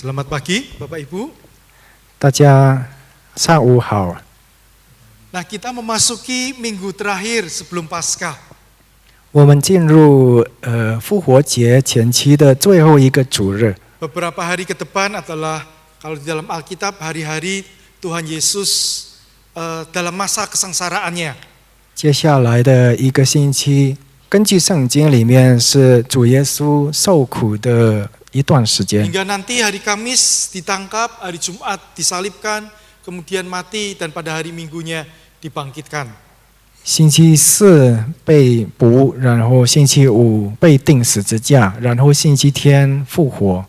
Selamat pagi, Bapak Ibu. 大家上午好。 Nah, kita memasuki minggu terakhir sebelum Paskah. 我们进入复活节前期的最后一个主日。 Beberapa hari ke depan adalah kalau di dalam Alkitab hari-hari Tuhan Yesus dalam masa kesengsaraannya. 接下来的一个星期，根据圣经里面是主耶稣受苦的一段时间。 Hingga nanti hari Kamis ditangkap, hari Jumat disalibkan, kemudian mati dan pada hari Minggunya dibangkitkan. 星期四被捕，然后星期五被钉十字架，然后星期天复活。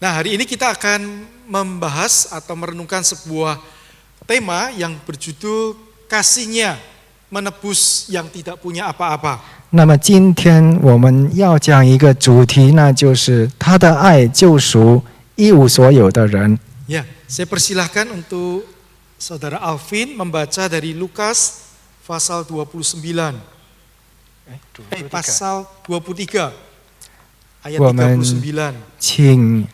Nah, hari ini kita akan membahas atau merenungkan sebuah tema yang berjudul kasihnya menebus yang tidak punya apa-apa. 那么今天我们要讲一个主题，那就是他的爱救赎一无所有的人。 Ya, saya persilahkan untuk Saudara Alvin membaca dari Lukas pasal 29. Pasal 23 ayat 我们 39. 请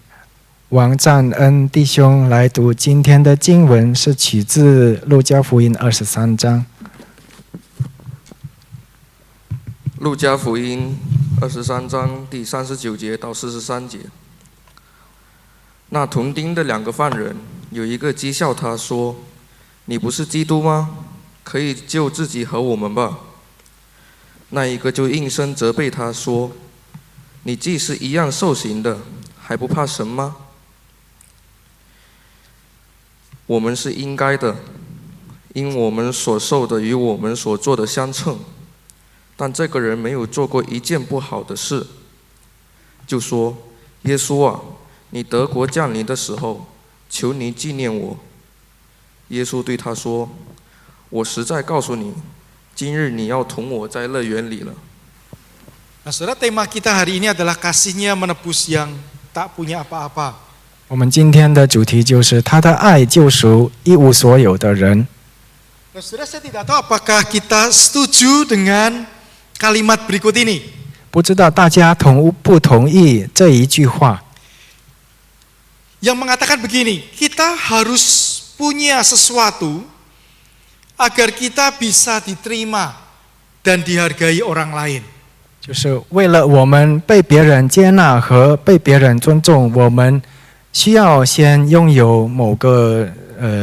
王占恩弟兄来读今天的经文，是取自路加福音23章。 路加福音23章第39节到43节。那同钉的两个犯人，有一个讥笑他说：“你不是基督吗？可以救自己和我们吧。”那一个就应声责备他说：“你既是一样受刑的，还不怕神吗？我们是应该的，因我们所受的与我们所做的相称。 但这个人没有做过一件不好的事，就说：“耶稣啊，你得国降临的时候，求你纪念我。”耶稣对他说：“我实在告诉你，今日你要同我在乐园里了。” Nah, saudara, tema kita hari ini adalah kasihnya menebus yang tak punya apa-apa. 我们今天的主题就是他的爱救赎一无所有的人。 Nah, saudara, saya tidak tahu apakah kita setuju dengan kalimat berikut ini. 不知道大家同不同意这一句话？ Yang mengatakan begini, kita harus punya sesuatu agar kita bisa diterima dan dihargai orang lain. 就是为了我们被别人接纳和被别人尊重，我们需要先拥有某个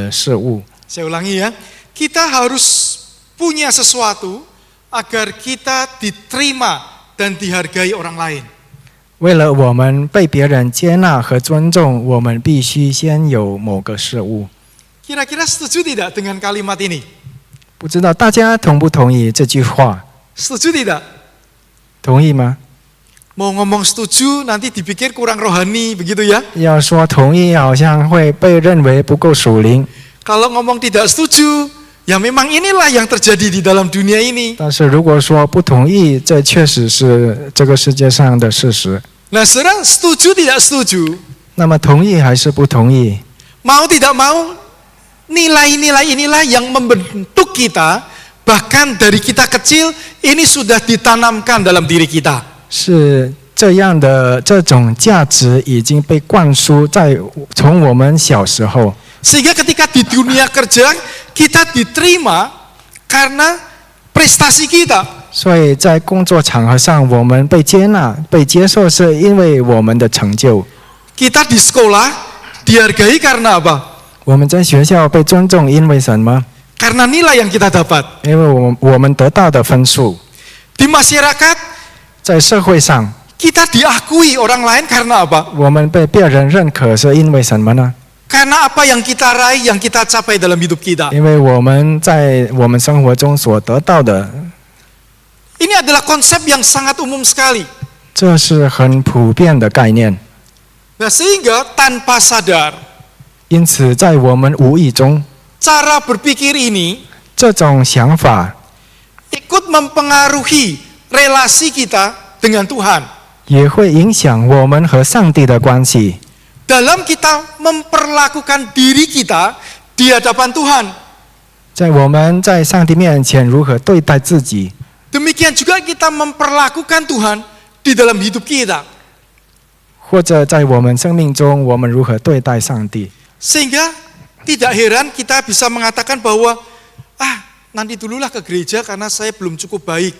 事物。 Saya ulangi ya, kita harus punya sesuatu agar kita diterima dan dihargai orang lain. 为了我们被别人接纳和尊重，我们必须先有某个事物。 Kira-kira setuju tidak dengan kalimat ini? 不知道大家同不同意这句话？ Setuju tidak? 同意吗？ Mau ngomong setuju nanti dipikir kurang rohani begitu ya. 要说同意，好像会被认为不够属灵。 Kalau ngomong tidak setuju, ya memang inilah yang terjadi di dalam dunia ini. 但是如果说不同意，这确实是这个世界上的事实。 Nah, saudara setuju tidak setuju? 那么同意还是不同意？ Mau tidak mau, nilai-nilai inilah yang membentuk kita, bahkan dari kita kecil ini sudah ditanamkan dalam diri kita. 是这样的，这种价值已经被灌输在从我们小时候。 Sehingga ketika di dunia kerja kita diterima karena prestasi kita. 所以在工作场合上，我们被接纳、被接受，是因为我们的成就。 Kita di sekolah dihargai karena apa? 我们在学校被尊重，因为什么？ Karena nilai yang kita dapat. 因为我们得到的分数。 Di masyarakat 在社会上， kita diakui orang lain karena apa? 我们被别人认可，是因为什么呢？ Karena apa yang kita raih, yang kita capai dalam hidup kita. 因为我们在我们生活中所得到的， Ini adalah konsep yang sangat umum sekali. 这是很普遍的概念。 Nah, sehingga tanpa sadar, 因此，在我们无意中， cara berpikir ini 这种想法 ikut mempengaruhi relasi kita dengan Tuhan. 也会影响我们和上帝的关系。 Dalam kita memperlakukan diri kita di hadapan Tuhan. 在我们在上帝面前如何对待自己， Demikian juga kita memperlakukan Tuhan di dalam hidup kita. 或者在我们生命中，我们如何对待上帝。 Sehingga tidak heran kita bisa mengatakan bahwa nanti dululah ke gereja karena saya belum cukup baik.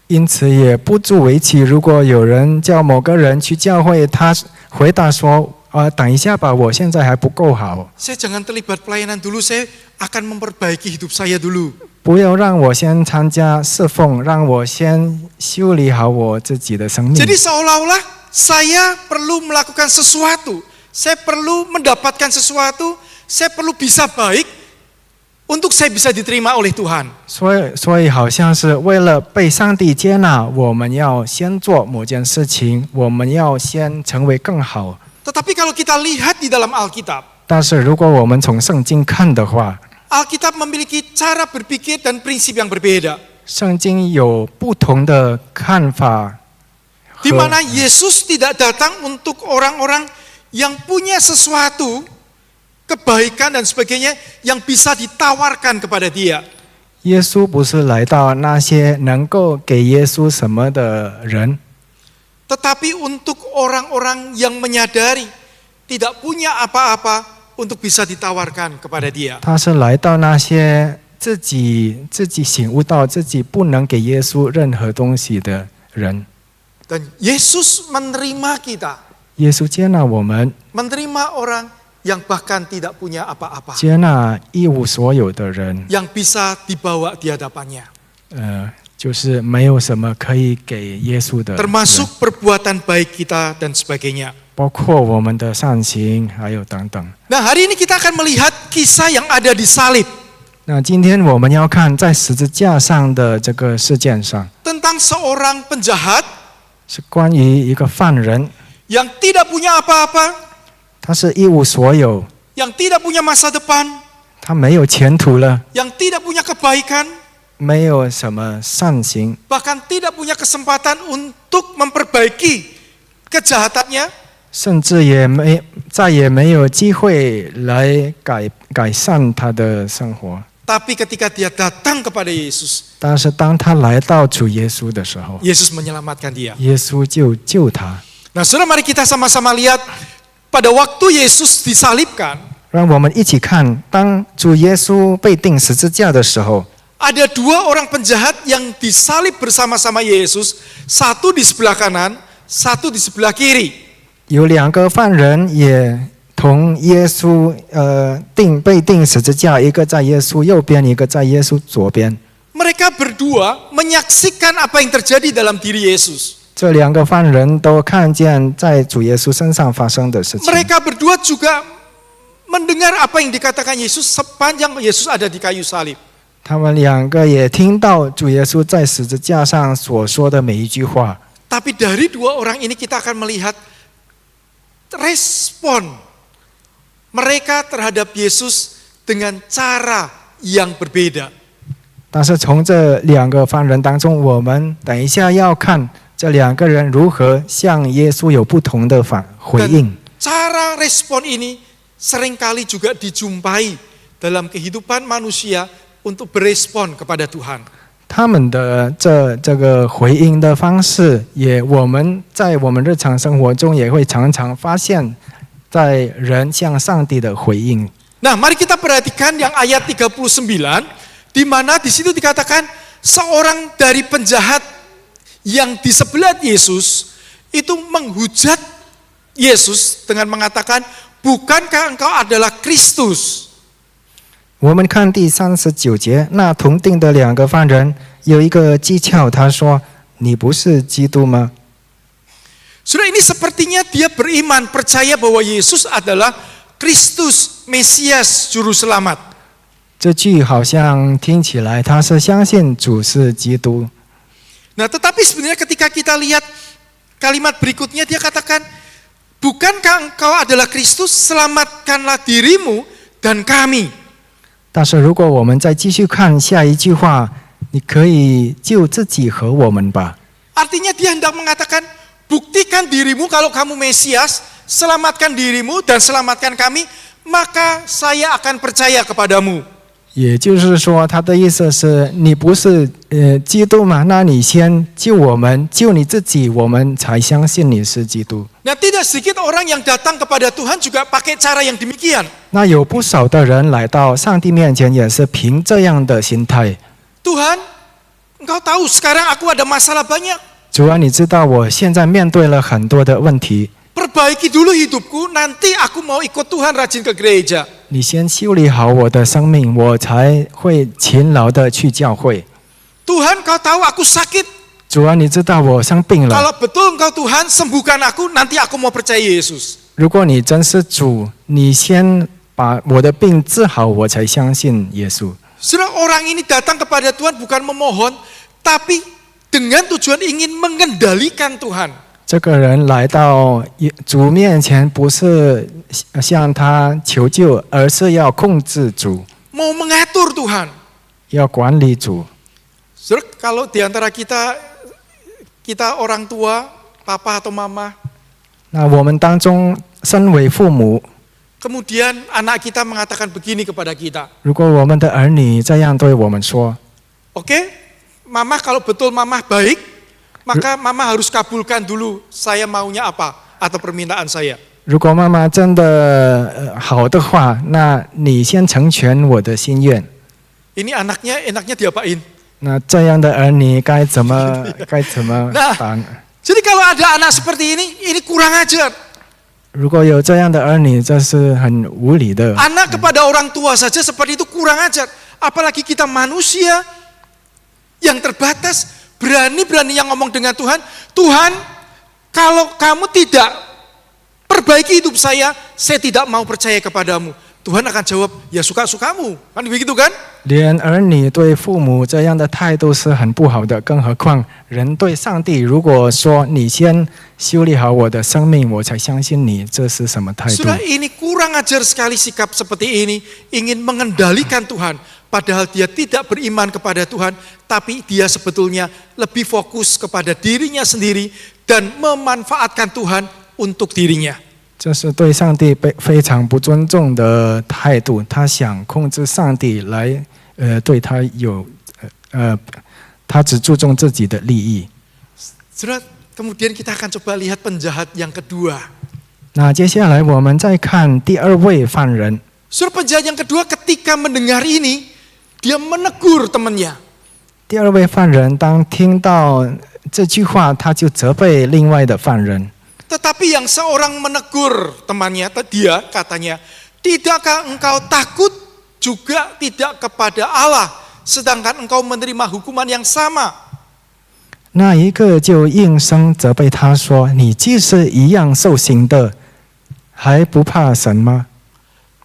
因此也不足为奇，如果有人叫某个人去教会，他回答说：“等一下吧，我现在还不够好， Saya jangan terlibat pelayanan dulu, saya akan memperbaiki hidup saya dulu. 不要让我先参加侍奉，让我先修理好我自己的生命。” Jadi seolah-olah saya perlu melakukan sesuatu, saya perlu mendapatkan sesuatu, saya perlu bisa baik untuk saya bisa diterima oleh Tuhan. 所以好像是为了被上帝接纳，我们要先做某件事情，我们要先成为更好。 Tetapi kalau kita lihat di dalam Alkitab, 但是如果我们从圣经看的话， Alkitab memiliki cara berpikir dan prinsip yang berbeda. 圣经有不同的看法 Di mana Yesus tidak datang untuk orang-orang yang punya sesuatu, kebaikan dan sebagainya yang bisa ditawarkan kepada dia. 耶稣不是来到那些能够给耶稣什么的人， Tetapi untuk orang-orang yang menyadari tidak punya apa-apa untuk bisa ditawarkan kepada dia. 他是来到那些自己醒悟到自己不能给耶稣任何东西的人。 Dan Yesus menerima kita, 耶稣接纳我们， menerima orang yang bahkan tidak punya apa-apa, 接纳一无所有的人， yang bisa dibawa di hadapannya. 就是没有什么可以给耶稣的人， Termasuk perbuatan baik kita dan sebagainya. 包括我们的善行，还有等等。 Nah, hari ini kita akan melihat kisah yang ada di salib. 那今天我们要看在十字架上的这个事件上， Tentang seorang penjahat 是关于一个犯人， yang tidak punya apa-apa, 他是一无所有， yang tidak punya masa depan, 他没有前途了， yang tidak punya kebaikan, 没有什么善行， bahkan tidak punya kesempatan untuk memperbaiki kejahatannya. 甚至再也没有机会来改善他的生活。 Tapi ketika dia datang kepada Yesus, 但是当他来到主耶稣的时候， Yesus menyelamatkan dia. 耶稣就救他。 Nah, saudara, mari kita sama-sama lihat pada waktu Yesus disalibkan, 让我们一起看，当主耶稣被钉十字架的时候， ada dua orang penjahat yang disalib bersama-sama Yesus, satu di sebelah kanan, satu di sebelah kiri. 有两个犯人也同耶稣被钉十字架，一个在耶稣右边，一个在耶稣左边。 Mereka berdua menyaksikan apa yang terjadi dalam diri Yesus. 这两个犯人都看见在主耶稣身上发生的事情。 Mereka berdua juga mendengar apa yang dikatakan Yesus sepanjang Yesus ada di kayu salib. 他们两个也听到主耶稣在十字架上所说的每一句话。 Tapi dari dua orang ini kita akan melihat respon mereka terhadap Yesus dengan cara yang berbeda. 但是从这两个犯人当中，我们等一下要看这两个人如何向耶稣有不同的回应。 Cara respon ini seringkali juga dijumpai dalam kehidupan manusia untuk berespon kepada Tuhan. 他们的这个回应的方式，我们在我们日常生活中也会常常发现，在人向上帝的回应。 Nah, mari kita perhatikan yang ayat 39, di mana di situ dikatakan seorang dari penjahat yang di sebelah Yesus itu menghujat Yesus dengan mengatakan, "Bukankah engkau adalah Kristus?" 我们看第39节，那同定的两个犯人有一个讥诮他说：“你不是基督吗？” Sudah, ini sepertinya dia beriman, percaya bahwa Yesus adalah Kristus, Mesias, Juru Selamat. 这句好像听起来他是相信主是基督。 Nah, tetapi sebenarnya ketika kita lihat kalimat berikutnya, dia katakan, "Bukankah engkau adalah Kristus? Selamatkanlah dirimu dan kami." 但是如果我们再继续看下一句话，你可以救自己和我们吧。 Artinya dia hendak mengatakan, buktikan dirimu kalau kamu Mesias, selamatkan dirimu dan selamatkan kami, maka saya akan percaya kepadamu. 也就是说，他的意思是你不是基督嘛？那你先救我们，救你自己，我们才相信你是基督。 Nah, tidak sedikit orang yang datang kepada Tuhan juga pakai cara yang demikian. 那有不少的人来到上帝面前，也是凭这样的心态。 Tuhan, Engkau tahu sekarang aku ada masalah banyak. 主啊，你知道我现在面对了很多的问题， Perbaiki dulu hidupku, nanti aku mau ikut Tuhan rajin ke gereja. 你先修理好我的生命，我才会勤劳的去教会。 Tuhan, Kau tahu aku sakit. 主啊，你知道我生病了。 Kalau betul Engkau Tuhan, sembuhkan aku, nanti aku mau percaya Yesus. 如果你真是主，你先把我的病治好，我才相信耶稣。 Saudara, orang ini datang kepada Tuhan bukan memohon, tapi dengan tujuan ingin mengendalikan Tuhan. 这个人来到主面前，不是向他求救，而是要控制主， Mau mengatur Tuhan. 要管理主。 Saudara, kalau di antara kita orang tua, papa atau mama, 那我们当中，身为父母， kemudian anak kita mengatakan begini kepada kita. 如果我们的儿女这样对我们说， Oke, mama kalau betul mama baik, maka mama harus kabulkan dulu saya maunya apa atau permintaan saya. 如果妈妈真的好的话，那你先成全我的心愿。 Ini enaknya diapain? 那这样的儿女该怎么办？ Jadi kalau ada anak seperti ini kurang ajar. 如果有这样的儿女，这是很无理的。 Anak kepada orang tua saja seperti itu kurang ajar. Apalagi kita manusia yang terbatas, berani-berani yang ngomong dengan Tuhan. Tuhan, kalau kamu tidak perbaiki hidup saya tidak mau percaya kepadamu. Tuhan akan jawab, ya suka-sukamu. Kan begitu kan? 连儿女对父母这样的态度是很不好的，更何况人对上帝，如果说你先修理好我的生命，我才相信你，这是什么态度？ Sudah ini kurang ajar sekali sikap seperti ini, ingin mengendalikan Tuhan. Padahal dia tidak beriman kepada Tuhan, tapi dia sebetulnya lebih fokus kepada dirinya sendiri dan memanfaatkan Tuhan untuk dirinya. 这是对上帝非常不尊重的态度。他想控制上帝来，对他他只注重自己的利益。 Saudara, kemudian kita akan coba lihat penjahat yang kedua. 那接下来我们再看第二位犯人。 Saudara, penjahat yang kedua ketika mendengar ini, dia menegur temannya. 第二位犯人当听到这句话，他就责备另外的犯人。 Tetapi yang seorang menegur temannya, dia katanya, tidakkah engkau takut juga tidak kepada Allah, sedangkan engkau menerima hukuman yang sama? 那一个就应声责备他说：“你既是一样受刑的，还不怕神吗？”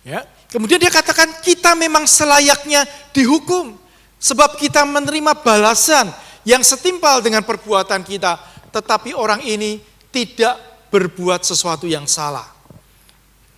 Ya. Kemudian dia katakan, kita memang selayaknya dihukum, sebab kita menerima balasan yang setimpal dengan perbuatan kita, tetapi orang ini tidak berbuat sesuatu yang salah.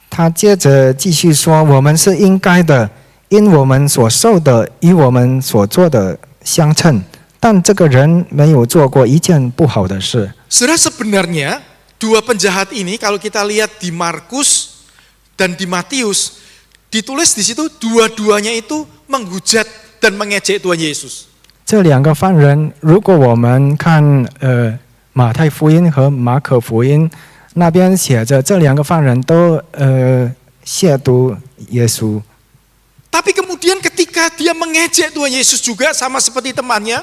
他接着继续说：“我们是应该的，因我们所受的与我们所做的相称。但这个人没有做过一件不好的事。” Saudara, sebenarnya dua penjahat ini kalau kita lihat di Markus dan di Matius, ditulis di situ dua-duanya itu menghujat dan mengejek Tuhan Yesus. 这两个犯人，如果我们看马太福音和马可福音那边写着，这两个犯人都亵渎耶稣。 Tapi kemudian ketika dia mengejek Tuhan Yesus juga sama seperti temannya,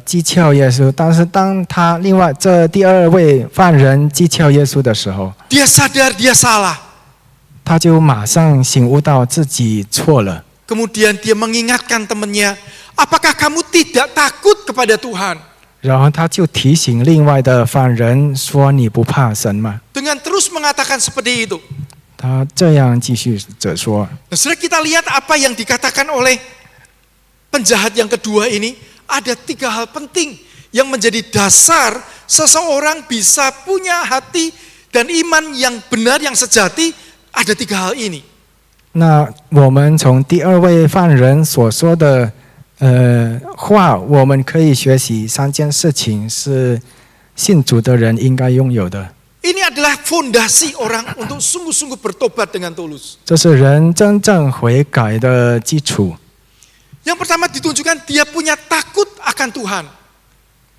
讥诮耶稣。但是当他另外这第二位犯人讥诮耶稣的时候， dia sadar dia salah. 他就马上醒悟到自己错了。 Kemudian dia mengingatkan temannya, apakah kamu tidak takut kepada Tuhan? 然后他就提醒另外的犯人说：“你不怕神吗？” Dengan terus mengatakan seperti itu. 他这样继续着说。 Nah, setelah kita lihat apa yang dikatakan oleh penjahat yang kedua ini, ada 3 hal penting yang menjadi dasar seseorang bisa punya hati dan iman yang benar, yang sejati, ada 3 hal ini. 那我们从第二位犯人所说的话，我们可以学习3件事情是信主的人应该拥有的。Ini adalah fondasi orang untuk sungguh-sungguh bertobat dengan tulus. 这是人真正悔改的基础。 Yang pertama ditunjukkan dia punya takut akan Tuhan.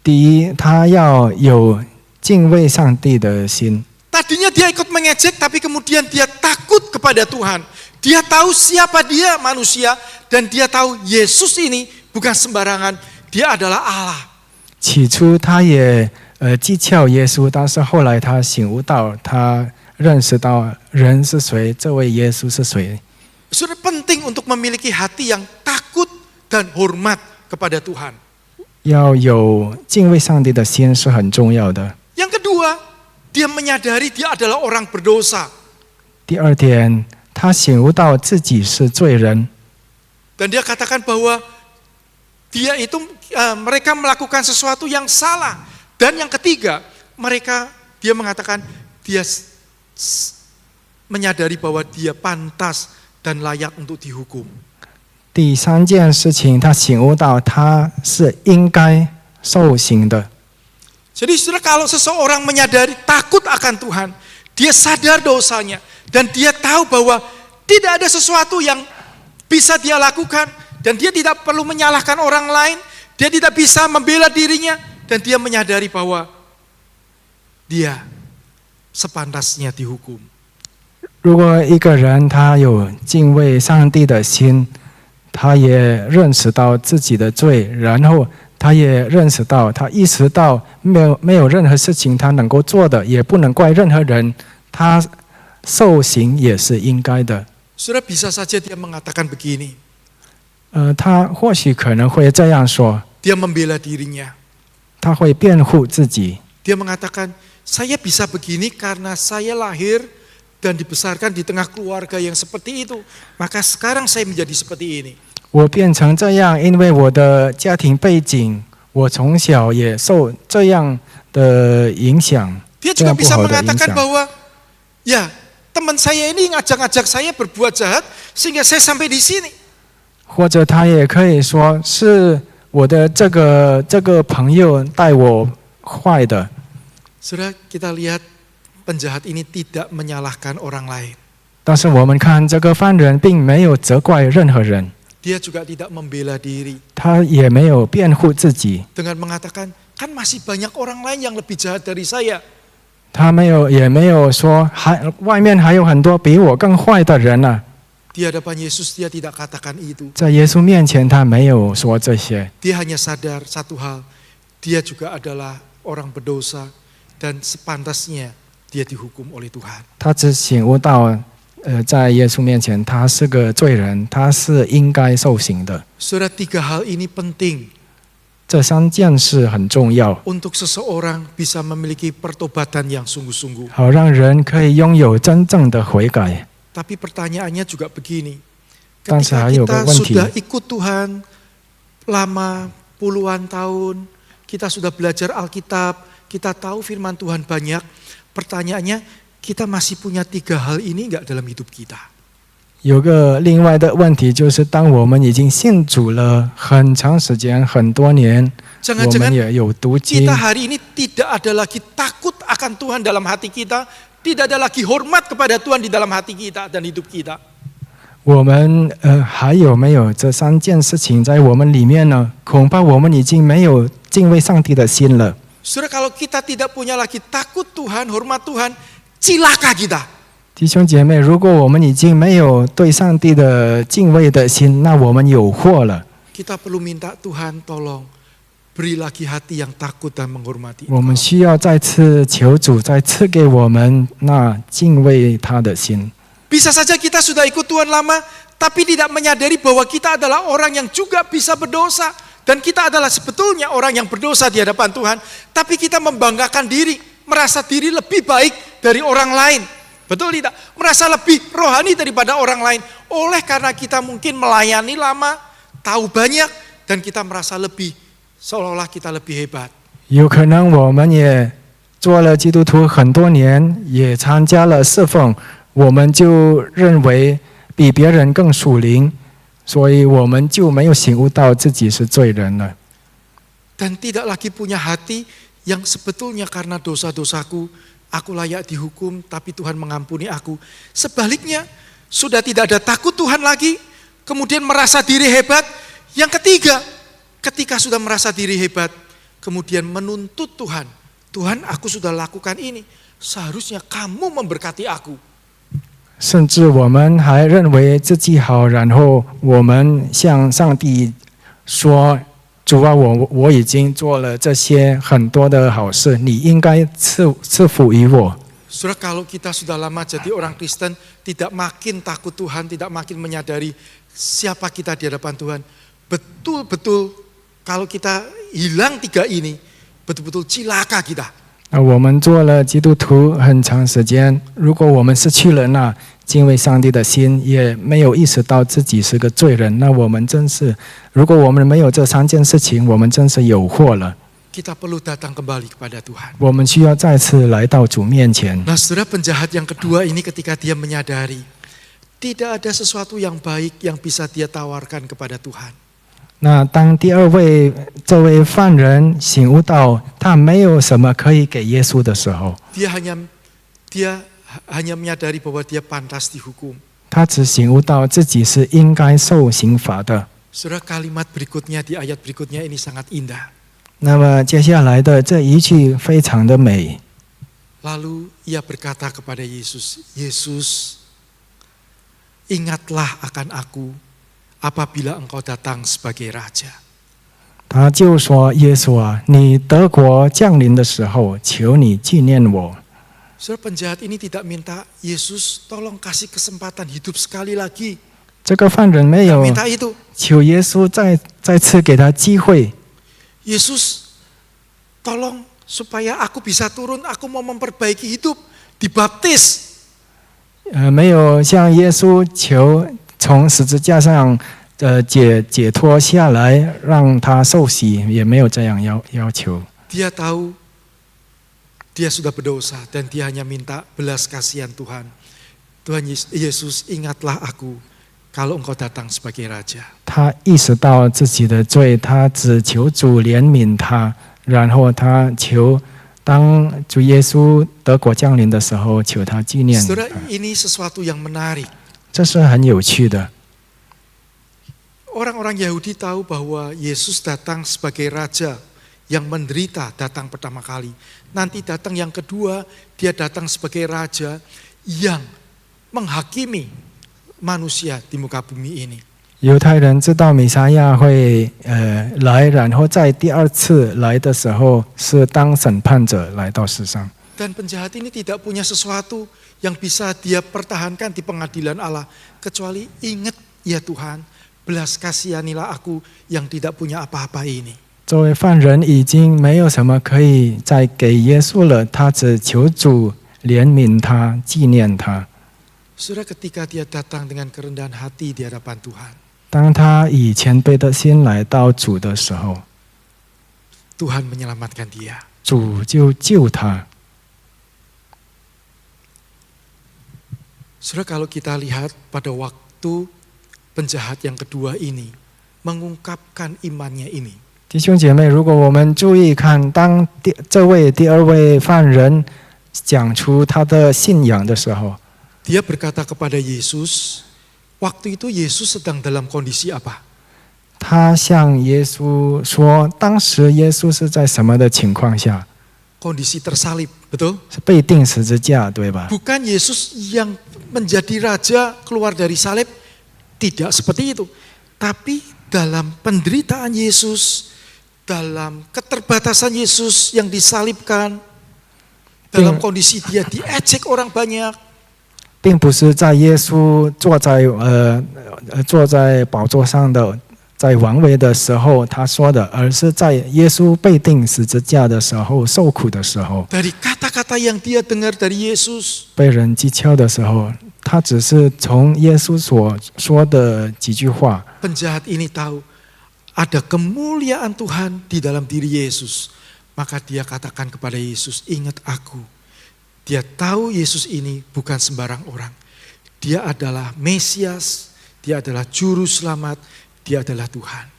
第一，他要有敬畏上帝的心。 Tadinya dia ikut mengejek, tapi kemudian dia takut kepada Tuhan. Dia tahu siapa dia manusia, dan dia tahu Yesus ini bukan sembarangan, dia adalah Allah. 起初他也讥诮耶稣，但是后来他醒悟到，他认识到人是谁，这位耶稣是谁。 Sudah penting untuk memiliki hati yang takut dan hormat kepada Tuhan. 要有敬畏上帝的心是很重要的。 Yang kedua, dia menyadari dia adalah orang berdosa. 第二点，他醒悟到自己是罪人， Dan dia katakan bahwa mereka melakukan sesuatu yang salah. Dan yang ketiga, dia mengatakan dia menyadari bahwa dia pantas dan layak untuk dihukum. 第三件事情，他醒悟到他是应该受刑的。 Jadi saudara, kalau seseorang menyadari takut akan Tuhan, dia sadar dosanya, dan dia tahu bahwa tidak ada sesuatu yang bisa dia lakukan, dan dia tidak perlu menyalahkan orang lain, dia tidak bisa membela dirinya, dan dia menyadari bahwa dia sepantasnya dihukum. 如果一个人他有敬畏上帝的心，他也认识到自己的罪，然后他也认识到，他意识到没有任何事情他能够做的，也不能怪任何人，他受刑也是应该的。 Saudara, bisa saja dia mengatakan begini. 他或许可能会这样说， Dia membela dirinya. 他会辩护自己。 Dia mengatakan, saya bisa begini karena saya lahir dan dibesarkan di tengah keluarga yang seperti itu. Maka sekarang saya menjadi seperti ini. 我变成这样，因为我的家庭背景，我从小也受这样的影响， Dia 这 juga 样不 bisa 好的影 mengatakan 响。 bahwa, ya teman saya ini ngajak-ngajak saya berbuat jahat sehingga saya sampai di sini. 或者他也可以说是我的这个朋友带我坏的。 Saudara, kita lihat penjahat ini tidak menyalahkan orang lain. 但是我们看这个犯人并没有责怪任何人， Dia juga tidak membela diri 他也没有辩护自己， dengan mengatakan, kan masih banyak orang lain yang lebih jahat dari saya. 他也没有说外面还有很多比我更坏的人呢、 Di hadapan Yesus dia tidak katakan itu. 在耶稣面前他没有说这些， Dia hanya sadar satu hal, dia juga adalah orang berdosa dan sepantasnya dia dihukum oleh Tuhan. 他只醒悟到，在耶稣面前他是个罪人，他是应该受刑的。 Saudara, tiga hal ini penting 这三件事很重要， untuk seseorang bisa memiliki pertobatan yang sungguh-sungguh. 好让人可以拥有真正的悔改。 Tapi pertanyaannya juga begini. Dan Ketika saya kita juga berhenti. sudah ikut Tuhan lama puluhan tahun, kita sudah belajar Alkitab, kita tahu firman Tuhan banyak, pertanyaannya kita masih punya tiga hal ini enggak dalam hidup kita? 有个另外的问题就是，当我们已经信主了很长时间、很多年，我 Jangan-jangan 们也有读经 kita，hari ini tidak ada lagi takut akan Tuhan dalam hati kita, tidak ada lagi hormat kepada Tuhan di dalam hati kita dan hidup kita. 我们还有没有这三件事情在我们里面呢？恐怕我们已经没有敬畏上帝的心了。 Saudara, kalau kita tidak punya lagi takut Tuhan, hormat Tuhan, cilaka kita. 弟兄姐妹，如果我们已经没有对上帝的敬畏的心，那我们有祸了。 Kita perlu minta Tuhan tolong beri lagi hati yang takut dan menghormati 我们 Engkau. 需要再次求主再赐给我们那敬畏他的心。 Bisa saja kita sudah ikut Tuhan lama, tapi tidak menyadari bahwa kita adalah orang yang juga bisa berdosa. Dan kita adalah sebetulnya orang yang berdosa di hadapan Tuhan. Tapi kita membanggakan diri, merasa diri lebih baik dari orang lain. Betul tidak? Merasa lebih rohani daripada orang lain. Oleh karena kita mungkin melayani lama, tahu banyak, dan kita merasa lebih, seolah-olah kita lebih hebat. 有可能我们也做了基督徒很多年，也参加了侍奉，我们就认为比别人更属灵，所以我们就没有醒悟到自己是罪人了。 Dan tidak lagi punya hati yang sebetulnya karena dosa-dosaku, aku layak dihukum, tapi Tuhan mengampuni aku. Sebaliknya, sudah tidak ada takut Tuhan lagi, kemudian merasa diri hebat. Yang ketiga, ketika sudah merasa diri hebat, kemudian menuntut Tuhan. Tuhan, aku sudah lakukan ini, seharusnya kamu memberkati aku. 甚至我们还认为自己好，然后我们向上帝说：“主啊，我已经做了这些很多的好事，你应该赐福于我。” Saudara, kalau kita sudah lama jadi orang Kristen, tidak makin takut Tuhan, tidak makin menyadari siapa kita di hadapan Tuhan. Betul-betul kalau kita hilang tiga ini, betul-betul cilaka kita. 我们做了基督徒很长时间，如果我们失去了那敬畏上帝的心，也没有意识到自己是个罪人，那我们真是，如果我们没有这三件事情，我们真是有祸了。 Kita perlu datang kembali kepada Tuhan. 我们需要再次来到主面前。 Nah, saudara, penjahat yang kedua ini ketika dia menyadari tidak ada sesuatu yang baik yang bisa dia tawarkan kepada Tuhan. 那当第二位这位犯人醒悟到他没有什么可以给耶稣的时候， Dia hanya menyadari bahwa dia pantas dihukum. 他只醒悟到自己是应该受刑罚的。 Saudara, kalimat berikutnya di ayat berikutnya ini sangat indah. 那么接下来的这一句非常的美。 Lalu ia berkata kepada Yesus, Yesus, ingatlah akan aku apabila engkau datang sebagai raja. 他就说：“耶稣啊，你德国降临的时候，求你纪念我。” Saudara, penjahat ini tidak minta Yesus tolong kasih kesempatan hidup sekali lagi. 这个犯人没 Tidak 有 minta itu. 求耶稣再次给他机会。 Yesus, tolong supaya aku bisa turun, aku mau memperbaiki hidup, dibaptis. 没有向耶稣求从十字架上解脱下来，让他受洗，也没有这样要求。 Dia tahu dia sudah berdosa dan dia hanya minta belas kasihan Tuhan. Tuhan Yesus, ingatlah aku kalau engkau datang sebagai raja. 他意识到自己的罪，他只求主怜悯他，然后他求当主耶稣德国降临的时候，求他纪念他。 Saudara, ini sesuatu yang menarik. 这是很有趣的。 Orang-orang Yahudi tahu bahwa Yesus datang sebagai raja yang menderita datang pertama kali. Nanti datang yang kedua, dia datang sebagai raja yang menghakimi manusia di muka bumi ini. 犹太人知道弥撒亚会来，然后在第二次来的时候是当审判者来到世上。 Dan penjahat ini tidak punya sesuatu yang bisa dia pertahankan di pengadilan Allah. Kecuali ingat ya Tuhan, belas kasihanilah aku yang tidak punya apa-apa ini. 作为犯人已经没有什么可以再给耶稣了，他只求主怜悯他，纪念他。 Saudara, ketika dia datang dengan kerendahan hati di hadapan Tuhan, 当他以谦卑的心来到主的时候， Tuhan menyelamatkan dia. 主就救他。 Saudara, kalau kita lihat pada waktu penjahat yang kedua ini mengungkapkan imannya ini, 弟兄姐妹，如果我们注意看，当这位第二位犯人讲出他的信仰的时候， dia berkata kepada Yesus, waktu itu Yesus sedang dalam kondisi apa? 他向耶稣说，当时耶稣是在什么的情况下？ Kondisi tersalib, betul? 是被钉十字架，对吧？ Bukan Yesus yang menjadi raja keluar dari salib, tidak seperti itu. Tapi dalam penderitaan Yesus, dalam keterbatasan Yesus yang disalibkan, dalam kondisi dia diejek orang banyak, 并不是在耶稣坐在宝座上的，在王位的时候他说的，而是在耶稣被钉十字架的时候受苦的时候， dari kata-kata yang dia dengar dari Yesus, 被人讥诮的时候，他只是从耶稣所说的几句话。 penjahat ini tahu ada kemuliaan Tuhan di dalam diri Yesus. Maka dia katakan kepada Yesus, ingat aku. Dia tahu Yesus ini bukan sembarang orang. Dia adalah Mesias, dia adalah Juru Selamat, dia adalah Tuhan.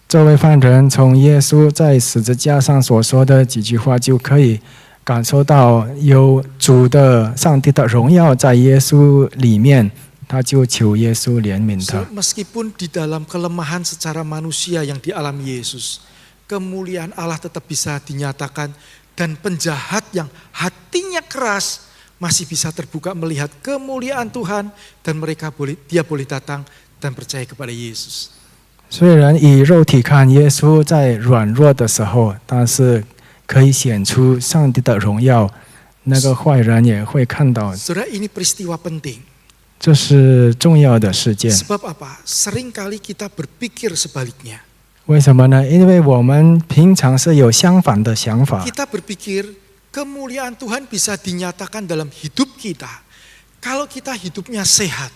这位犯人从耶稣在十字架上所说的几句话就可以感受到有主的上帝的荣耀在耶稣里面，他就求耶稣怜悯他。 Meskipun di dalam kelemahan secara manusia yang dialami Yesus, kemuliaan Allah tetap bisa dinyatakan, dan penjahat yang hatinya keras masih bisa terbuka melihat kemuliaan Tuhan, dan dia boleh datang dan percaya kepada Yesus. 虽然以肉体看耶稣在软弱的时候，但是可以显出上帝的荣耀，那个坏人也会看到。 Saudara, ini peristiwa penting. 这是重要的事件。 Sebab apa? Seringkali kita berpikir sebaliknya. 为什么呢？因为我们平常是有相反的想法。 Kita berpikir kemuliaan Tuhan bisa dinyatakan dalam hidup kita kalau kita hidupnya sehat,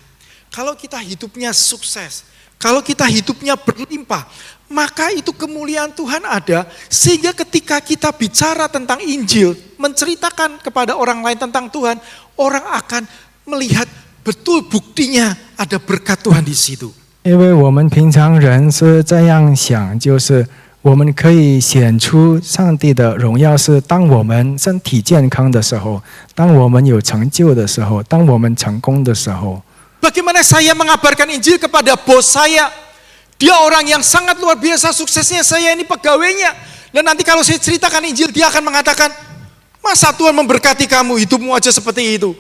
kalau kita hidupnya sukses, kalau kita hidupnya berlimpah, maka itu kemuliaan Tuhan ada, sehingga ketika kita bicara tentang Injil, menceritakan kepada orang lain tentang Tuhan, orang akan melihat betul buktinya ada berkat Tuhan di situ. 因为我们平常人是这样想，就是我们可以显出上帝的荣耀，是当我们身体健康的时候，当我们有成就的时候，当我们成功的时候。 Bagaimana saya mengabarkan Injil kepada bos saya? Dia orang yang sangat luar biasa suksesnya, saya ini pegawainya. Dan nanti kalau saya ceritakan Injil, dia akan mengatakan, masa Tuhan memberkati kamu, hidupmu aja seperti itu.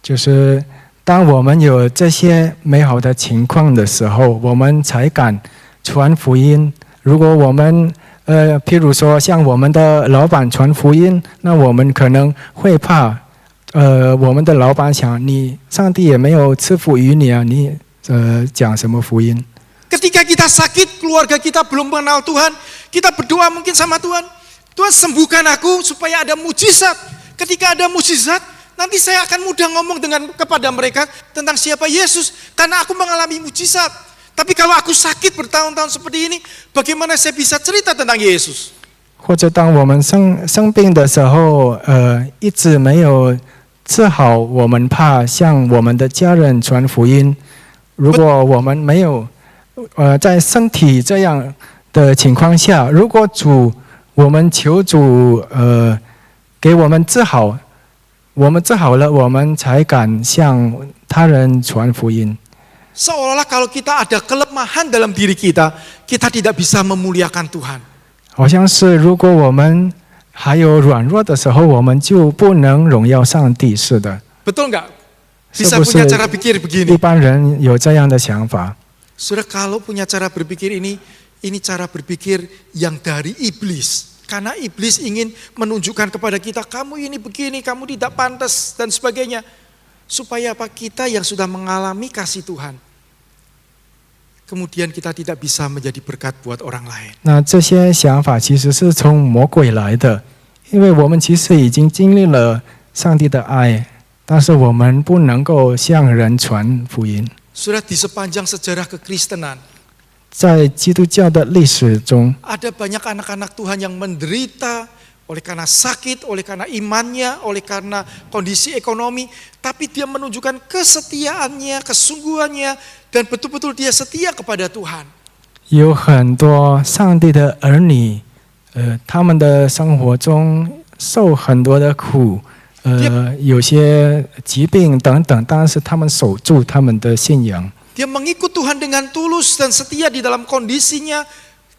就是当我们有这些美好的情况的时候，我们才敢传福音。如果我们譬如说像我们的老板传福音，那我们可能会怕。我们的老板想，你上帝也没有赐福于你啊，你讲什么福音？ Ketika kita sakit, keluarga kita belum mengenal Tuhan, kita berdoa mungkin sama Tuhan, Tuhan sembuhkan aku supaya ada mujizat. Ketika ada mujizat, nanti saya akan mudah ngomong kepada mereka tentang siapa Yesus, karena aku mengalami mujizat. Tapi kalau aku sakit bertahun-tahun seperti ini, bagaimana saya bisa cerita tentang Yesus? 或者当我们生病的时候，一直没有治好，我们怕向我们的家人传福音。如果我们没有在身体这样的情况下，如果我们求主给我们治好，我们治好了，我们才敢向他人传福音。 Seolah-olah kalau kita ada kelemahan dalam diri kita, kita tidak bisa memuliakan Tuhan. 好像是如果我们还有软弱的时候，我们就不能荣耀上帝。是的， Betul nggak? 是 Bisa 不 punya 是 cara pikir 一 begini. 般人有这样的想法？ Saudara, kalau punya cara berpikir ini cara berpikir yang dari iblis. Karena iblis ingin menunjukkan kepada kita, kamu ini begini, kamu tidak pantas dan sebagainya. Supaya apa? Kita yang sudah mengalami kasih Tuhan, kemudian kita tidak bisa menjadi berkat buat orang lain. 那这些想法其实是从魔鬼来的，因为我们其实已经经历了上帝的爱，但是我们不能够向人传福音。 Saudara, di sepanjang sejarah kekristenan, 在基督教的历史中， ada banyak anak-anak Tuhan yang menderita oleh karena sakit, oleh karena imannya, oleh karena kondisi ekonomi, tapi dia menunjukkan kesetiaannya, kesungguhannya, dan betul-betul dia setia kepada Tuhan. 有很多上帝的儿女，他们的生活中受很多的苦，有些疾病等等，但是他们守住他们的信仰。 Dia mengikut Tuhan dengan tulus dan setia di dalam kondisinya,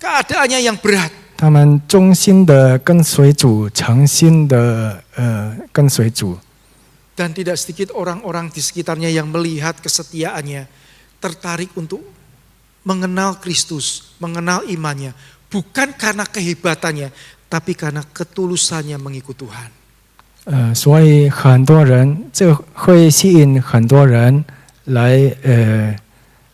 keadaannya yang berat. 他们忠心的跟随主，诚心的跟随主。 Dan tidak sedikit orang-orang di sekitarnya yang melihat kesetiaannya, tertarik untuk mengenal Kristus, mengenal imannya, bukan karena kehebatannya, tapi karena ketulusannya mengikut Tuhan. 所以很多人这会吸引很多人来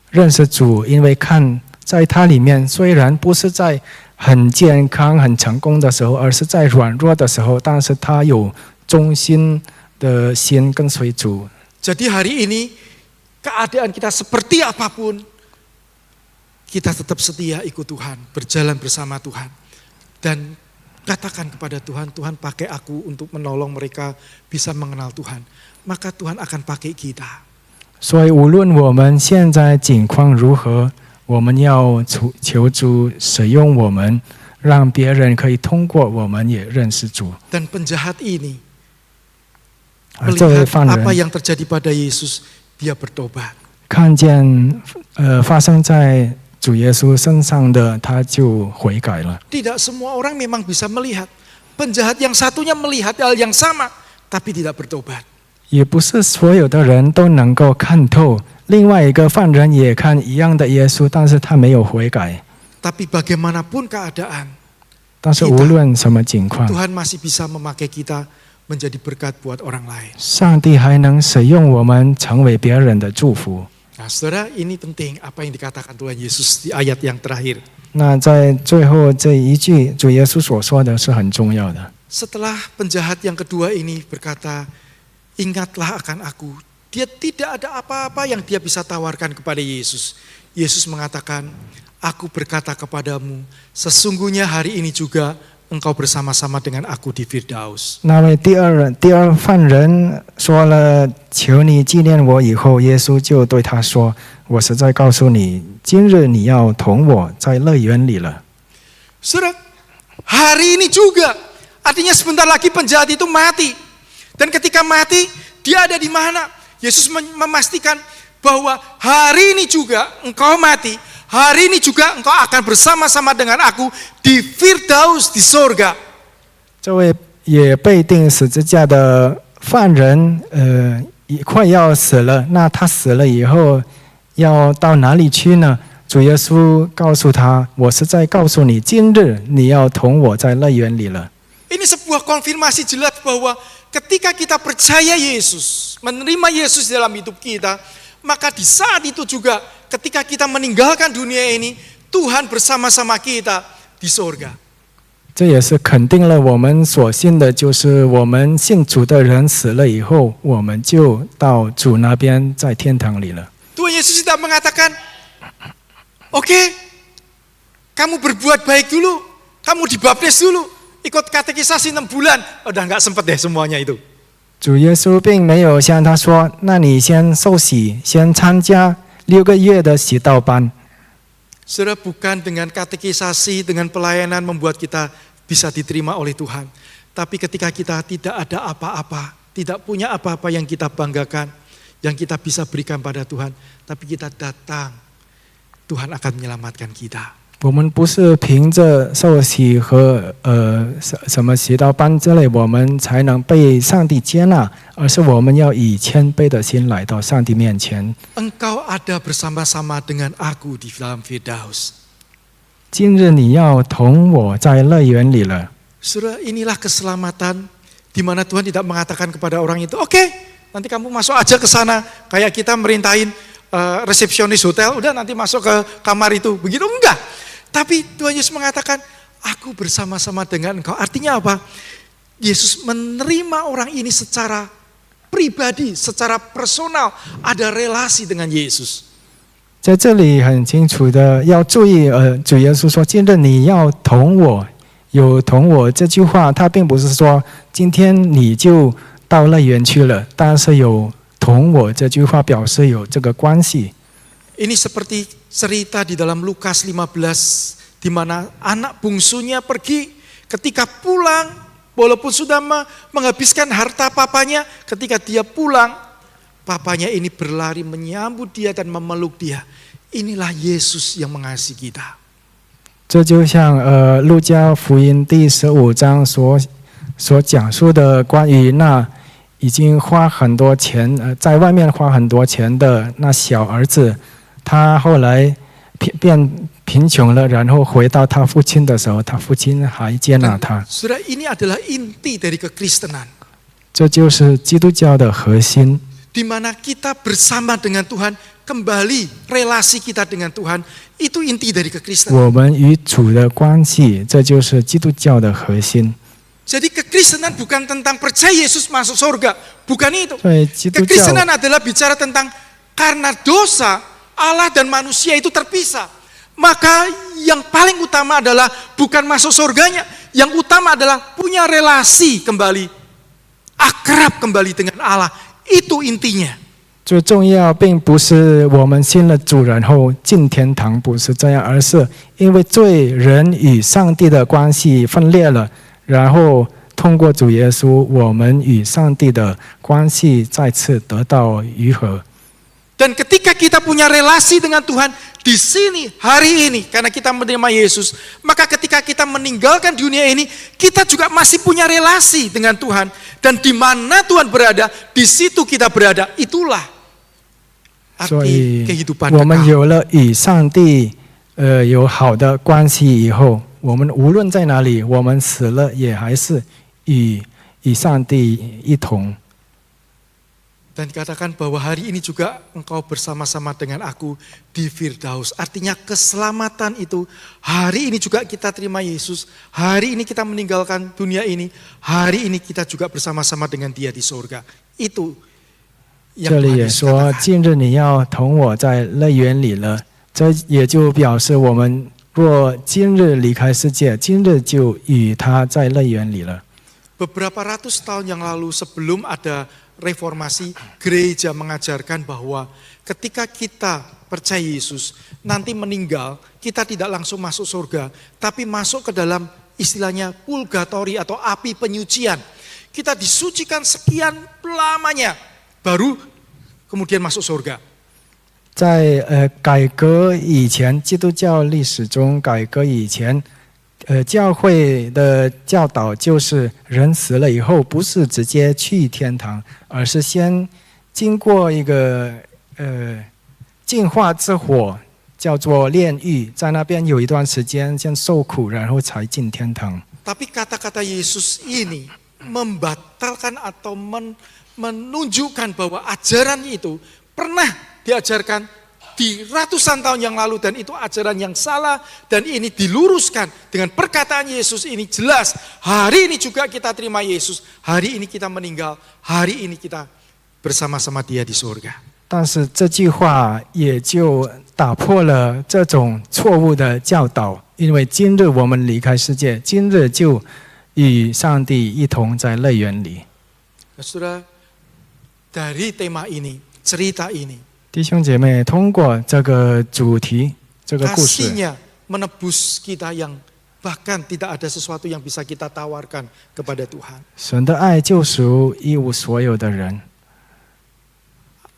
认识主，因为看在他里面，虽然不是在很健康、很成功的时候，而是在软弱的时候，但是他有忠心的心跟随主。 Jadi hari ini keadaan kita seperti apapun, kita tetap setia ikut Tuhan, berjalan bersama Tuhan, dan katakan kepada Tuhan, Tuhan pakai aku untuk menolong mereka bisa mengenal Tuhan, maka Tuhan akan pakai kita. 所以无论我们现在境况如何，我们要求主使用我们，让别人可以通过我们也认识主。 Dan penjahat ini 这位 melihat 犯 apa 人 yang terjadi pada Yesus, dia bertobat. 看见发生在主耶稣身上的，他就悔改了。 Tidak semua orang memang bisa melihat. Penjahat yang satunya melihat hal yang sama, tapi tidak bertobat. 也不是所有的人都能够看透，另外一个犯人也看一样的耶稣，但是他没有悔改。 Tapi bagaimanapun keadaan, 但是无论什么情况， Tuhan masih bisa memakai kita menjadi berkat buat orang lain. 上帝还能使用我们成为别人的祝福。 Nah, saudara, ini penting apa yang dikatakan Tuhan Yesus di ayat yang terakhir. 那在最后这一句，主耶稣所说的是很重要的。 Setelah penjahat yang kedua ini berkata, ingatlah akan aku. Dia tidak ada apa-apa yang dia bisa tawarkan kepada Yesus. Yesus mengatakan, aku berkata kepadamu, sesungguhnya hari ini juga engkau bersama-sama dengan aku di Firdaus. 那位第二犯人说了求你纪念我以后，耶稣就对他说：“我实在告诉你，今日你要同我在乐园里了。” Saudara, hari ini juga, artinya sebentar lagi penjahat itu mati. Dan ketika mati, dia ada di mana? Yesus memastikan bahwa hari ini juga engkau mati, hari ini juga engkau akan bersama-sama dengan aku di Firdaus, di sorga. 这位也被钉十字架的犯人，也快要死了。那他死了以后，要到哪里去呢？主耶稣告诉他：“我是在告诉你，今日你要同我在乐园里了。” Ini sebuah konfirmasi jelas bahwa ketika kita percaya Yesus, menerima Yesus dalam hidup kita, maka di saat itu juga ketika kita meninggalkan dunia ini, Tuhan bersama-sama kita di sorga. 这也是肯定了我们所信的，就是我们信主的人死了以后，我们就到主那边，在天堂里了。 Tuhan Yesus tidak mengatakan, oke, kamu berbuat baik dulu, kamu dibaptis dulu, ikut katekisasi 6 bulan. Udah nggak sempet deh semuanya itu. 主耶稣并没有向他说：“那你先受洗，先参加6个月的洗道班。” Saudara, bukan dengan katekisasi, dengan pelayanan membuat kita bisa diterima oleh Tuhan. Tapi ketika kita tidak ada apa-apa, tidak punya apa-apa yang kita banggakan, yang kita bisa berikan pada Tuhan, tapi kita datang, Tuhan akan menyelamatkan kita. 我们不是凭着受洗和什么洗道班之类，我们才能被上帝接纳，而是我们要以谦卑的心来到上帝面前。 Engkau ada bersama-sama dengan aku di dalam Firdaus. 今日你要同我在乐园里了。 Saudara, inilah keselamatan di mana Tuhan tidak mengatakan kepada orang itu, oke, nanti kamu masuk aja ke sana, kayak kita merintahin resepsionis hotel, udah nanti masuk ke kamar itu, begitu enggak. Tapi Tuhan Yesus mengatakan, aku bersama-sama dengan engkau. Artinya apa? Yesus menerima orang ini secara pribadi, secara personal, ada relasi dengan Yesus. 在这里很清楚的要注意，主耶稣说：“今日你要同我。”有同我这句话，他并不是说今天你就到乐园去了，但是有同我这句话表示有这个关系。 Ini seperti cerita di dalam Lukas 15, di mana anak bungsunya pergi, ketika pulang, walaupun sudah menghabiskan harta papanya, ketika dia pulang, papanya ini berlari menyambut dia dan memeluk dia. Inilah Yesus yang mengasihi kita. 这就像路加福音第15章所讲述的关于那已经花很多钱在外面花很多钱的那小儿子。 他后来变贫穷了，然后回到他父亲的时候，他父亲还接纳他。 Saudara, ini adalah inti dari kekristenan. 这就是基督教的核心。 Di mana kita bersama dengan Tuhan, kembali relasi kita dengan Tuhan, itu inti dari kekristenan. 我们与主的关系，这就是基督教的核心。 Jadi kekristenan bukan tentang percaya Yesus masuk surga, bukan itu. 对，基督教 Kekristenan adalah bicara tentang karena dosa Allah dan manusia itu terpisah. Maka yang paling utama adalah bukan masuk surganya, yang utama adalah punya relasi kembali, akrab kembali dengan Allah. Itu intinya. 最重要并不是我们信了主然后进天堂，不是这样，而是因为罪人与上帝的关系分裂了，然后通过主耶稣，我们与上帝的关系再次得到愈合。 Dan ketika kita punya relasi dengan Tuhan di sini hari ini karena kita menerima Yesus, maka ketika kita meninggalkan dunia ini, kita juga masih punya relasi dengan Tuhan. Dan di mana Tuhan berada, di situ kita berada. Itulah 所 arti 以 kehidupan 我们 kekal. 有了与上帝有好的关系以后，我们无论在哪里，我们死了也还是与上帝一同。 Dan dikatakan bahwa hari ini juga engkau bersama-sama dengan aku di Firdaus. Artinya keselamatan itu hari ini juga kita terima Yesus. Hari ini kita meninggalkan dunia ini. Hari ini kita juga bersama-sama dengan Dia di surga. Itu 这 yang 里 Tuhan 也说， Yesus katakan. 今日你要同我在乐园里了。这也就表示我们若今日离开世界，今日就与他在乐园里了。 Beberapa ratus tahun yang lalu sebelum ada reformasi, gereja mengajarkan bahwa ketika kita percaya Yesus, nanti meninggal, kita tidak langsung masuk surga, tapi masuk ke dalam istilahnya purgatori atau api penyucian. Kita disucikan sekian lamanya, baru kemudian masuk surga. 在改革以前，基督教历史中改革以前，教会的教导就是人死了以后，不是直接去天堂，而是先经过一个净化之火，叫做炼狱，在那边有一段时间先受苦，然后才进天堂。 Tapi kata-kata Yesus ini membatalkan atau menunjukkan bahwa ajaran itu pernah diajarkan di ratusan tahun yang lalu dan itu ajaran yang salah dan ini diluruskan dengan perkataan Yesus ini jelas. Hari ini juga kita terima Yesus, hari ini kita meninggal, hari ini kita bersama-sama Dia di surga. 但是这句话也就打破了这种错误的教导，因为今日我们离开世界，今日就与上帝一同在乐园里。 Saudara, dari tema ini, cerita ini, 弟兄姐妹，通过这个主题、这个故事， kasihnya menebus kita yang bahkan tidak ada sesuatu yang bisa kita tawarkan kepada Tuhan. 神的爱救赎一无所有的人。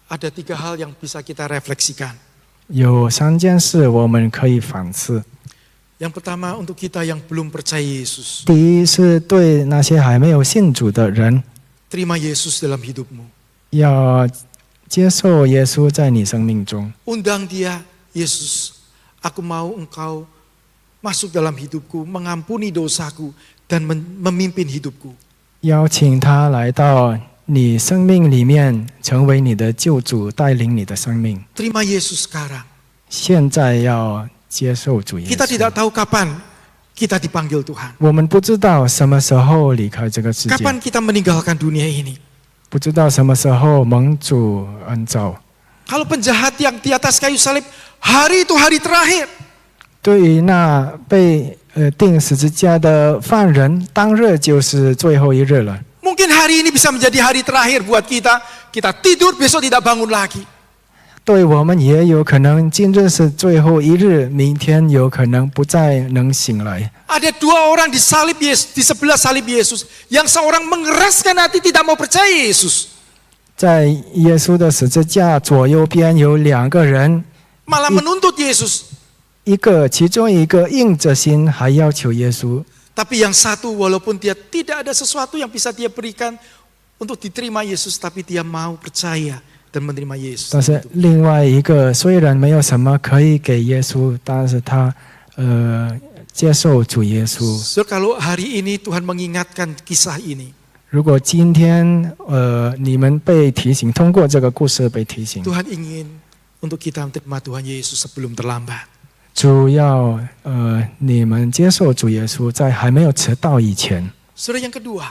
Ada 3 hal yang bisa kita refleksikan. 有3件事我们可以反思。 Yang pertama untuk kita yang belum percaya Yesus. 第一是对那些还没有信主的人， Terima Yesus dalam hidupmu. 要接受耶稣在你生命中。 Undang Dia, Yesus, aku mau Engkau masuk dalam hidupku, mengampuni dosaku dan memimpin hidupku. 邀请他来到你生命里面，成为你的救主，带领你的生命。 Terima Yesus sekarang. 现在要接受主耶 Kita 稣。 tidak tahu kapan kita dipanggil Tuhan. 我们不知道什么时候离开这个世界， Kapan kita meninggalkan dunia ini. 不知道什么时候蒙主恩召。 Kalau penjahat yang di atas kayu salib, hari itu hari terakhir. 对于那被钉十字架的犯人，当日就是最后一日了。 Mungkin hari ini bisa menjadi hari terakhir buat kita. Kita tidur, besok tidak bangun lagi. 对我们也有可能，今日是最后一日，明天有可能不再能醒来。 Ada 2 orang di sebelah salib Yesus. Yang seorang mengeraskan hati tidak mau percaya Yesus. 在耶稣的十字架左右边有2个人， Malah menuntut Yesus. 其中一个硬着心还要求耶稣， Tapi yang satu walaupun dia tidak ada sesuatu yang bisa dia berikan untuk diterima Yesus. Tapi dia mau percaya dan menerima Yesus. 但是另外一个虽然没有什么可以给耶稣，但是他接受主耶稣。 So, kalau hari ini Tuhan mengingatkan kisah ini. 如果今天你们被提醒，通过这个故事被提醒， Tuhan ingin untuk kita menerima Tuhan Yesus sebelum terlambat. 主要你们接受主耶稣，在还没有迟到以前。 Saudara, yang kedua,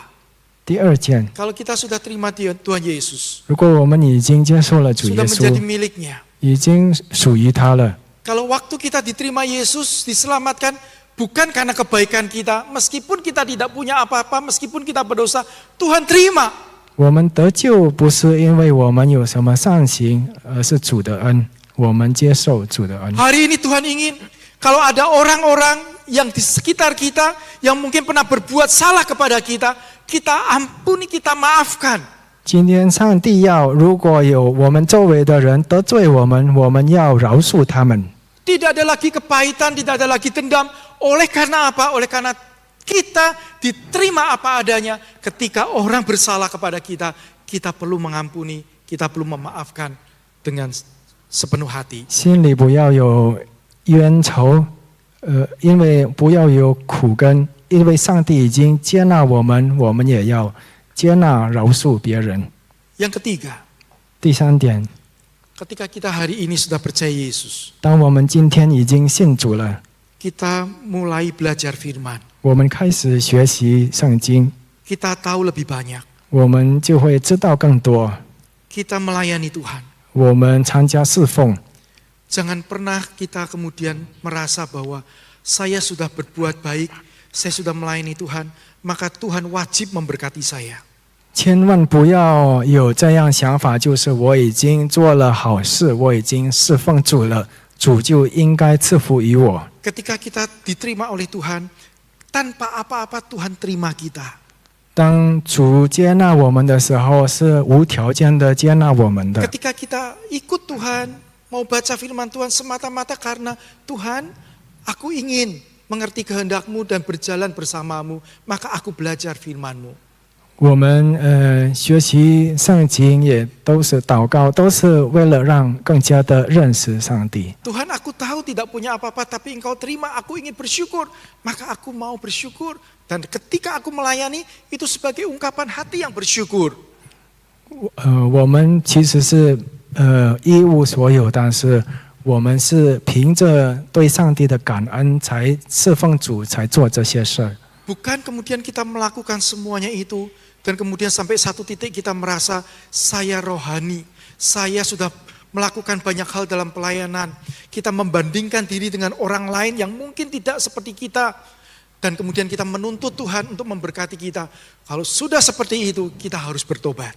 第二件， kalau kita sudah terima Tuhan Yesus, 如果我们已经接受了主 sudah 耶 menjadi 稣， miliknya. 已经属于他了。 Kalau waktu kita diterima Yesus, diselamatkan, bukan karena kebaikan kita, meskipun kita tidak punya apa-apa, meskipun kita berdosa, Tuhan terima. 我们得救不是因为我们有什么善行，而是主的恩。我们接受主的恩。 Hari ini Tuhan ingin kalau ada orang-orang yang di sekitar kita yang mungkin pernah berbuat salah kepada kita, kita ampuni, kita maafkan. 今天上帝要，如果有我们周围的人得罪我们，我们要饶恕他们。 Tidak ada lagi kepahitan, tidak ada lagi dendam. Oleh karena apa? Oleh karena kita diterima apa adanya. Ketika orang bersalah kepada kita, kita perlu mengampuni, kita perlu memaafkan dengan sepenuh hati. 心里不要有冤仇，因为不要有苦根，因为上帝已经接纳我们，我们也要接纳饶恕别人。 Yang ketiga, 第三点， ketika kita hari ini sudah percaya Yesus, 当我们今天已经信主了， kita mulai belajar firman. 我们开始学习圣经， Kita tahu lebih banyak. 我们就会知道更多。 Kita melayani Tuhan. 我们参加侍奉， Jangan pernah kita kemudian merasa bahwa saya sudah berbuat baik, saya sudah melayani Tuhan, maka Tuhan wajib memberkati saya. 千万不要有这样想法，就是我已经做了好事，我已经侍奉主了，主就应该赐福于我。 Ketika kita diterima oleh Tuhan, tanpa apa-apa Tuhan terima kita. 当主接纳我们的时候，是无条件的接纳我们的。 Ketika kita ikut Tuhan, mau baca firman Tuhan semata-mata karena Tuhan, aku ingin mengerti kehendak-Mu dan berjalan bersamamu, maka aku belajar firman-Mu. 我们学习圣经也都是祷告，都是为了让更加的认识上帝。 Tuhan, aku tahu tidak punya apa-apa, tapi Engkau terima, aku ingin bersyukur, maka aku mau bersyukur. Dan ketika aku melayani, itu sebagai ungkapan hati yang bersyukur. 我们其实是一无所有，但是我们是凭着对上帝的感恩才侍奉主，才做这些事儿。 Bukan kemudian kita melakukan semuanya itu, dan kemudian sampai satu titik kita merasa saya rohani, saya sudah melakukan banyak hal dalam pelayanan. Kita membandingkan diri dengan orang lain yang mungkin tidak seperti kita. Dan kemudian kita menuntut Tuhan untuk memberkati kita. Kalau sudah seperti itu, kita harus bertobat.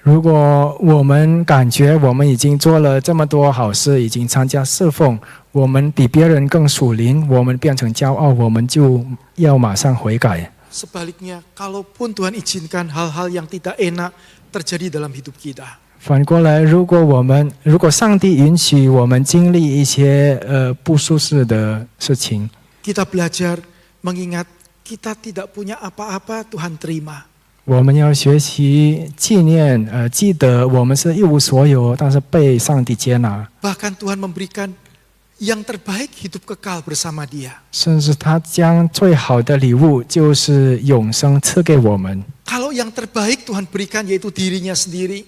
如果我们感觉我们已经做了这么多好事，已经参加侍奉，我们比别人更属灵，我们变成骄傲，我们就要马上悔改。 Sebaliknya, kalaupun Tuhan izinkan hal-hal yang tidak enak terjadi dalam hidup kita. 反过来，如果上帝允许我们经历一些不舒适的事情， Kita belajar mengingat kita tidak punya apa-apa, Tuhan terima. 我们要学习纪念，记得我们是一无所有，但是被上帝接纳。 Bahkan Tuhan memberikan yang terbaik, hidup kekal bersama Dia. 甚至他将最好的礼物，就是永生赐给我们。 Kalau yang terbaik Tuhan berikan yaitu dirinya sendiri.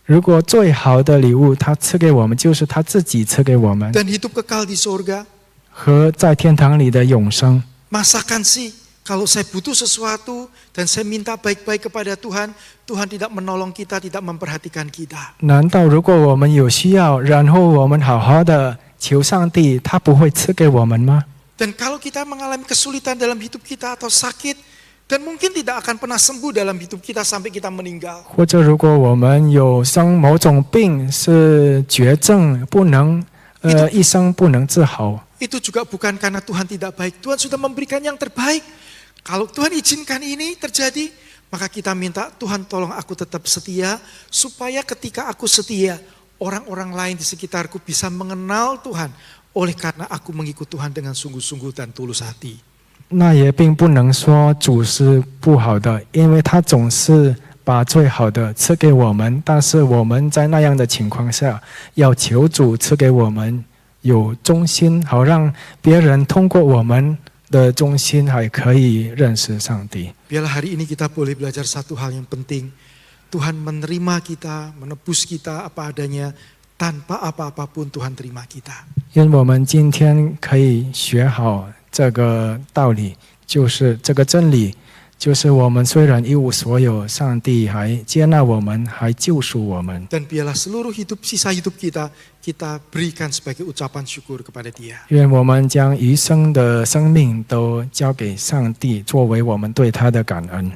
如果最好的礼物他赐给我们，就是他自己赐给我们， Dan hidup kekal di surga. 和在天堂里的永生。 Masakan sih kalau saya butuh sesuatu dan saya minta baik-baik kepada Tuhan, Tuhan tidak menolong kita, tidak memperhatikan kita. 难道如果我们有需要，然后我们好好的求上帝，他不会赐给我们吗？ Dan kalau kita mengalami kesulitan dalam hidup kita atau sakit, dan mungkin tidak akan pernah sembuh dalam hidup kita sampai kita meninggal. 或者如果我们有生某种病是绝症，不能一生不能治好， Itu juga bukan karena Tuhan tidak baik. Tuhan sudah memberikan yang terbaik. Kalau Tuhan izinkan ini terjadi, maka kita minta Tuhan tolong aku tetap setia, supaya ketika aku setia, orang-orang lain di sekitarku bisa mengenal Tuhan. Oleh karena aku mengikut Tuhan dengan sungguh-sungguh dan tulus hati. 那也并不能说主是不好的，因为他总是把最好的赐给我们。但是我们在那样的情况下，要求主赐给我们有忠心，好让别人通过我们的忠心还可以认识上帝。 Biarlah hari ini kita boleh belajar satu hal yang penting. Tuhan menerima kita, menebus kita apa adanya, tanpa apa-apa pun Tuhan terima kita. 愿我们今天可以学好这个道理，就是这个真理，就是我们虽然一无所有，上帝还接纳我们，还救赎我们。 Dan biarlah seluruh sisa hidup kita berikan sebagai ucapan syukur kepada Dia. 愿我们将余生的生命都交给上帝，作为我们对他的感恩。